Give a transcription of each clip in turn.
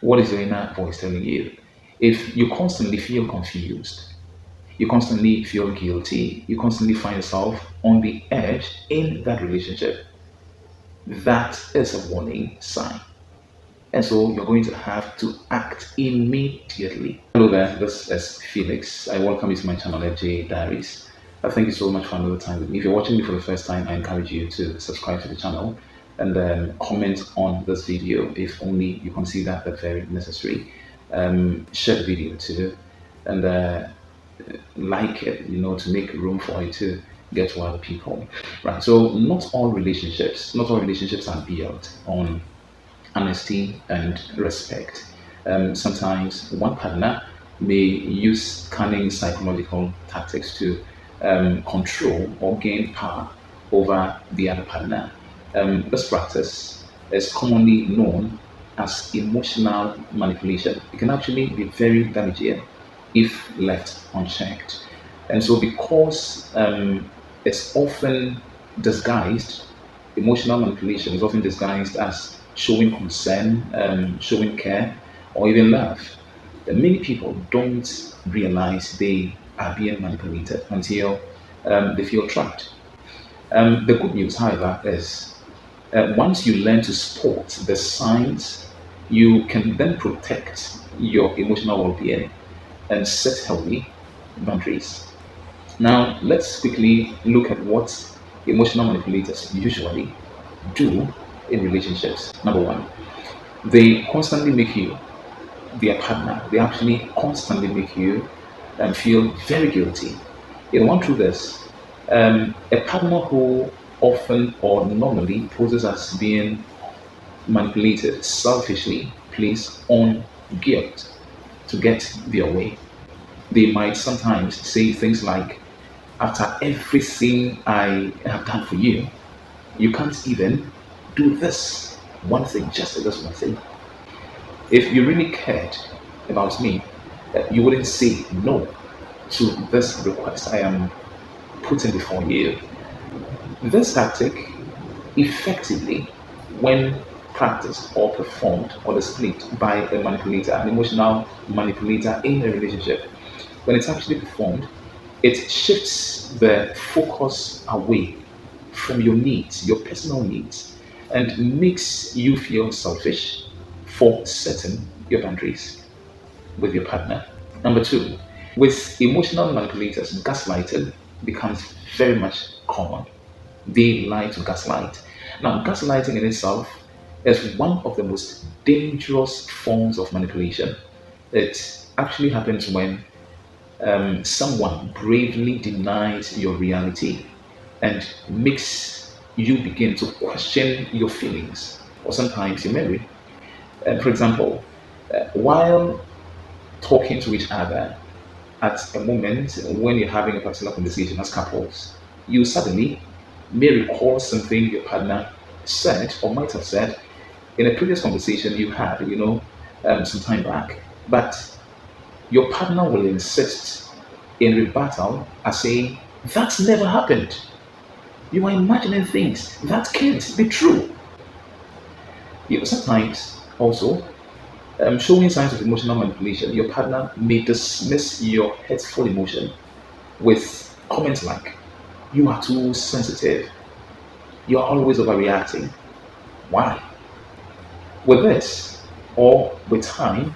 What is your inner voice telling you? If you constantly feel confused, you constantly feel guilty, you constantly find yourself on the edge in that relationship, that is a warning sign. And so you're going to have to act immediately. Hello there, this is Felix. I welcome you to my channel, FJ Diaries. Thank you so much for another time with me. If you're watching me for the first time, I encourage you to subscribe to the channel and then comment on this video if only you consider that very necessary. Share the video too and like it, to make room for it to get to other people. Right. So not all relationships are built on honesty and respect. Sometimes one partner may use cunning psychological tactics to control or gain power over the other partner. This practice is commonly known as emotional manipulation. It can actually be very damaging if left unchecked. And so, because it's often disguised, emotional manipulation is often disguised as showing concern, showing care, or even love. Many people don't realize they are being manipulated until they feel trapped. The good news, however, is once you learn to spot the signs, you can then protect your emotional well being and set healthy boundaries. Now, let's quickly look at what emotional manipulators usually do in relationships. Number one, they constantly make you their partner. They actually constantly make you feel very guilty. One truth is, a partner who often or normally poses as being manipulated selfishly plays on guilt to get their way. They might sometimes say things like, after everything I have done for you, you can't even do this one thing, just this one thing. If you really cared about me, you wouldn't say no to this request I am putting before you. This tactic effectively, when practiced or performed or displayed by a manipulator, an emotional manipulator in a relationship, when it's actually performed, it shifts the focus away from your needs, your personal needs, and makes you feel selfish for setting your boundaries with your partner. Number two, with emotional manipulators, gaslighting becomes very much common. They lie to gaslight. Now, gaslighting in itself is one of the most dangerous forms of manipulation. It actually happens when someone bravely denies your reality and makes you begin to question your feelings or sometimes your memory. For example, while talking to each other at a moment when you're having a particular conversation as couples, you suddenly may recall something your partner said or might have said in a previous conversation you had, some time back. But your partner will insist in rebuttal as saying, "That's never happened. You are imagining things. That can't be true." Sometimes also, showing signs of emotional manipulation, your partner may dismiss your hurtful emotion with comments like, "You are too sensitive. You are always overreacting." Why? With this, or with time,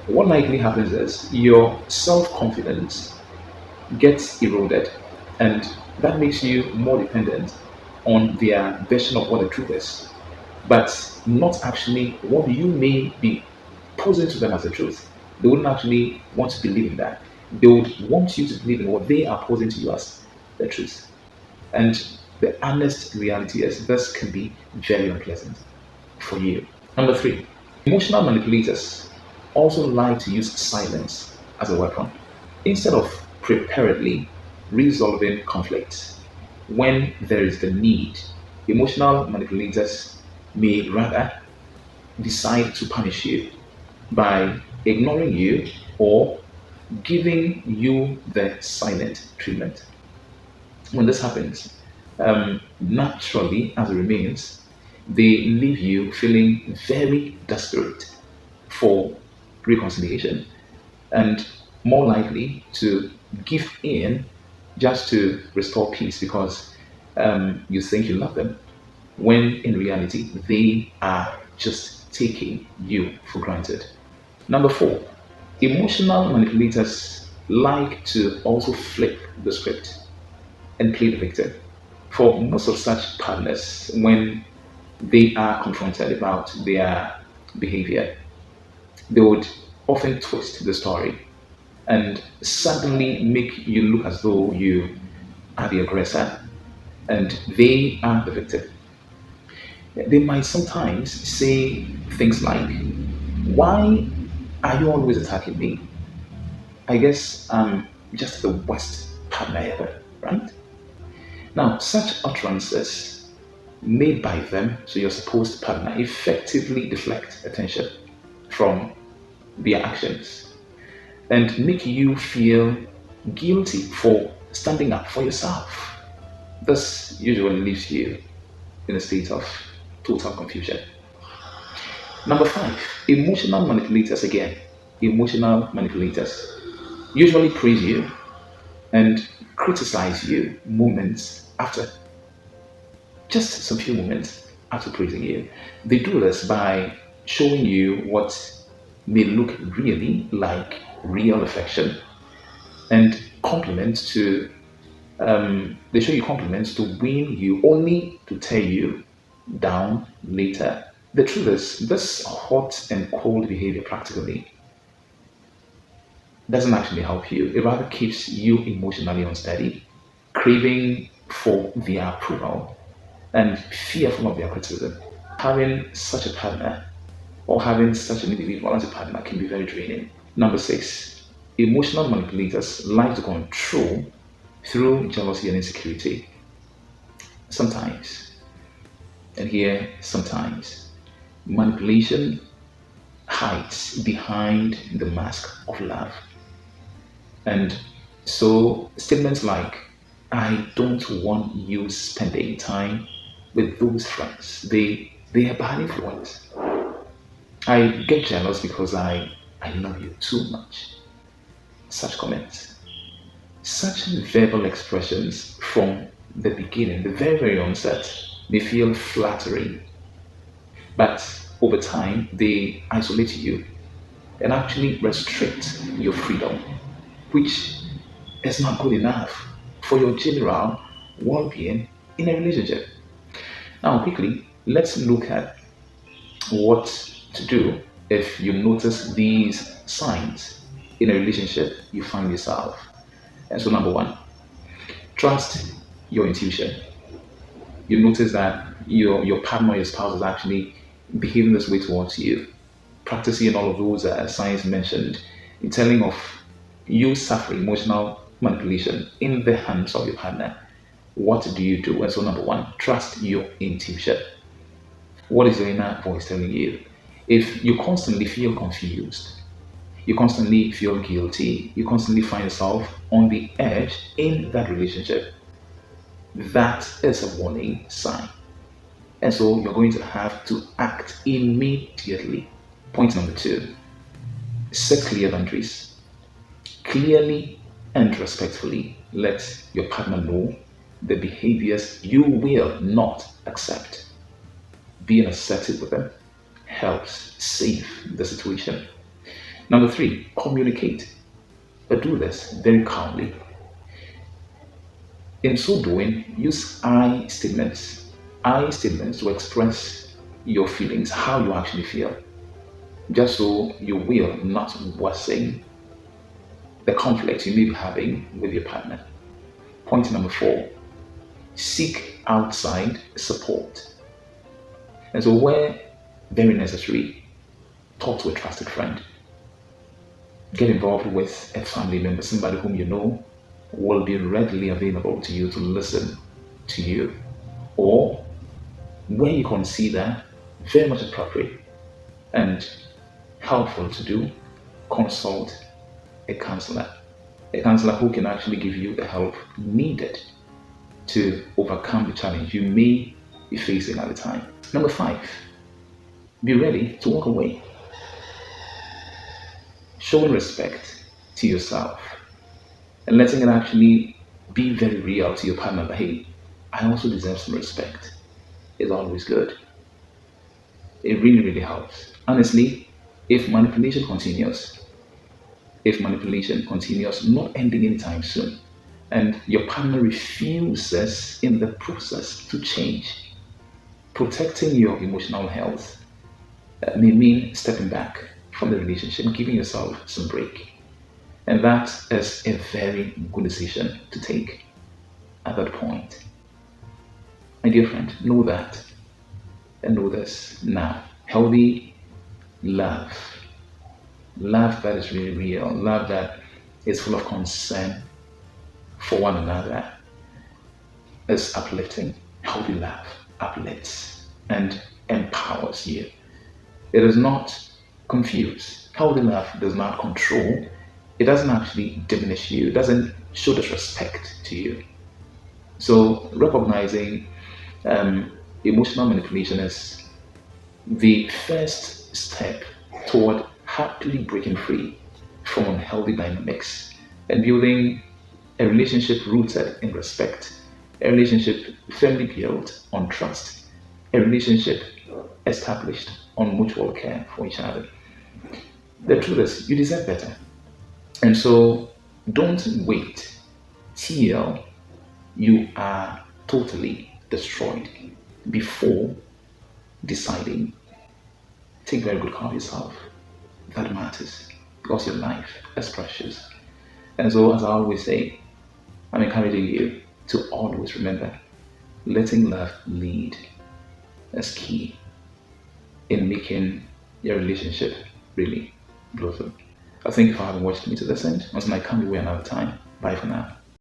what likely happens is your self confidence gets eroded, and that makes you more dependent on their version of what the truth is, but not actually what you may be posing to them as the truth. They wouldn't actually want to believe in that. They would want you to believe in what they are posing to you as the truth. And the honest reality is this can be very unpleasant for you. Number three, emotional manipulators also like to use silence as a weapon. Instead of preparedly resolving conflicts when there is the need, emotional manipulators may rather decide to punish you by ignoring you or giving you the silent treatment. When this happens, naturally, as it remains, they leave you feeling very desperate for reconciliation and more likely to give in just to restore peace because you think you love them, when in reality they are just taking you for granted. Number four, emotional manipulators like to also flip the script and play the victim. For most of such partners, when they are confronted about their behavior, they would often twist the story and suddenly make you look as though you are the aggressor and they are the victim. They might sometimes say things like, why are you always attacking me? I guess I'm just the worst partner ever, right? Now, such utterances made by them, so your supposed partner, effectively deflect attention from their actions and make you feel guilty for standing up for yourself. This usually leaves you in a state of total confusion. Number five, emotional manipulators again. Emotional manipulators usually praise you and criticize you moments after, just some few moments after praising you. They do this by showing you what may look really like real affection and compliments to they show you compliments to win you only to tear you down later. The truth is, this hot and cold behavior practically doesn't actually help you. It rather keeps you emotionally unsteady, craving for their approval and fearful of their criticism. Having such a partner or having such an individual as a partner can be very draining. Number six, emotional manipulators like to control through jealousy and insecurity. Sometimes, and here sometimes, manipulation hides behind the mask of love. And so statements like, I don't want you spending time with those friends. They are bad influence. I get jealous because I love you too much. Such comments. Such verbal expressions from the beginning, the very, very onset, may feel flattering, but over time they isolate you and actually restrict your freedom, which is not good enough for your general well being in a relationship. Now, quickly, let's look at what to do if you notice these signs in a relationship you find yourself. And so, number one, trust your intuition. You notice that your partner, your spouse is actually behaving this way towards you, practicing all of those signs mentioned, telling of you suffer emotional manipulation in the hands of your partner. What do you do? And so, number one, trust your intuition. What is your inner voice telling you? If you constantly feel confused, you constantly feel guilty, you constantly find yourself on the edge in that relationship, that is a warning sign. And so you're going to have to act immediately. Point number two, set clear boundaries. Clearly and respectfully let your partner know the behaviors you will not accept. Being assertive with them helps save the situation. Number three, communicate. But do this very calmly. In so doing, use I statements. I statements to express your feelings, how you actually feel, just so you will not worsen the conflict you may be having with your partner. Point number four, seek outside support. And so, where very necessary, talk to a trusted friend. Get involved with a family member, somebody whom you know will be readily available to you to listen to you. Or where you consider very much appropriate and helpful to do, consult a counselor. A counselor who can actually give you the help needed to overcome the challenge you may be facing at the time. Number five, be ready to walk away. showing respect to yourself and letting it actually be very real to your partner that, hey, I also deserve some respect is always good. It really, really helps. Honestly, if manipulation continues, if manipulation continues, not ending anytime soon, and your partner refuses in the process to change, protecting your emotional health may mean stepping back from the relationship, giving yourself some break. And that is a very good decision to take at that point. My dear friend, know that and know this now. Healthy love, love that is really real, love that is full of concern for one another, is uplifting. Healthy love uplifts and empowers you. It does not confuse. Healthy love does not control. It doesn't actually diminish you. It doesn't show disrespect to you. So recognizing emotional manipulation is the first step toward happily breaking free from unhealthy dynamics and building a relationship rooted in respect, a relationship firmly built on trust, a relationship established on mutual care for each other. The truth is, you deserve better. And so don't wait till you are totally destroyed before deciding. Take very good care of yourself. That matters because your life is precious. And so, as I always say, I'm encouraging you to always remember letting love lead is key in making your relationship really blossom. I thank you for having watched me to this end. Until I come your way another time. Bye for now.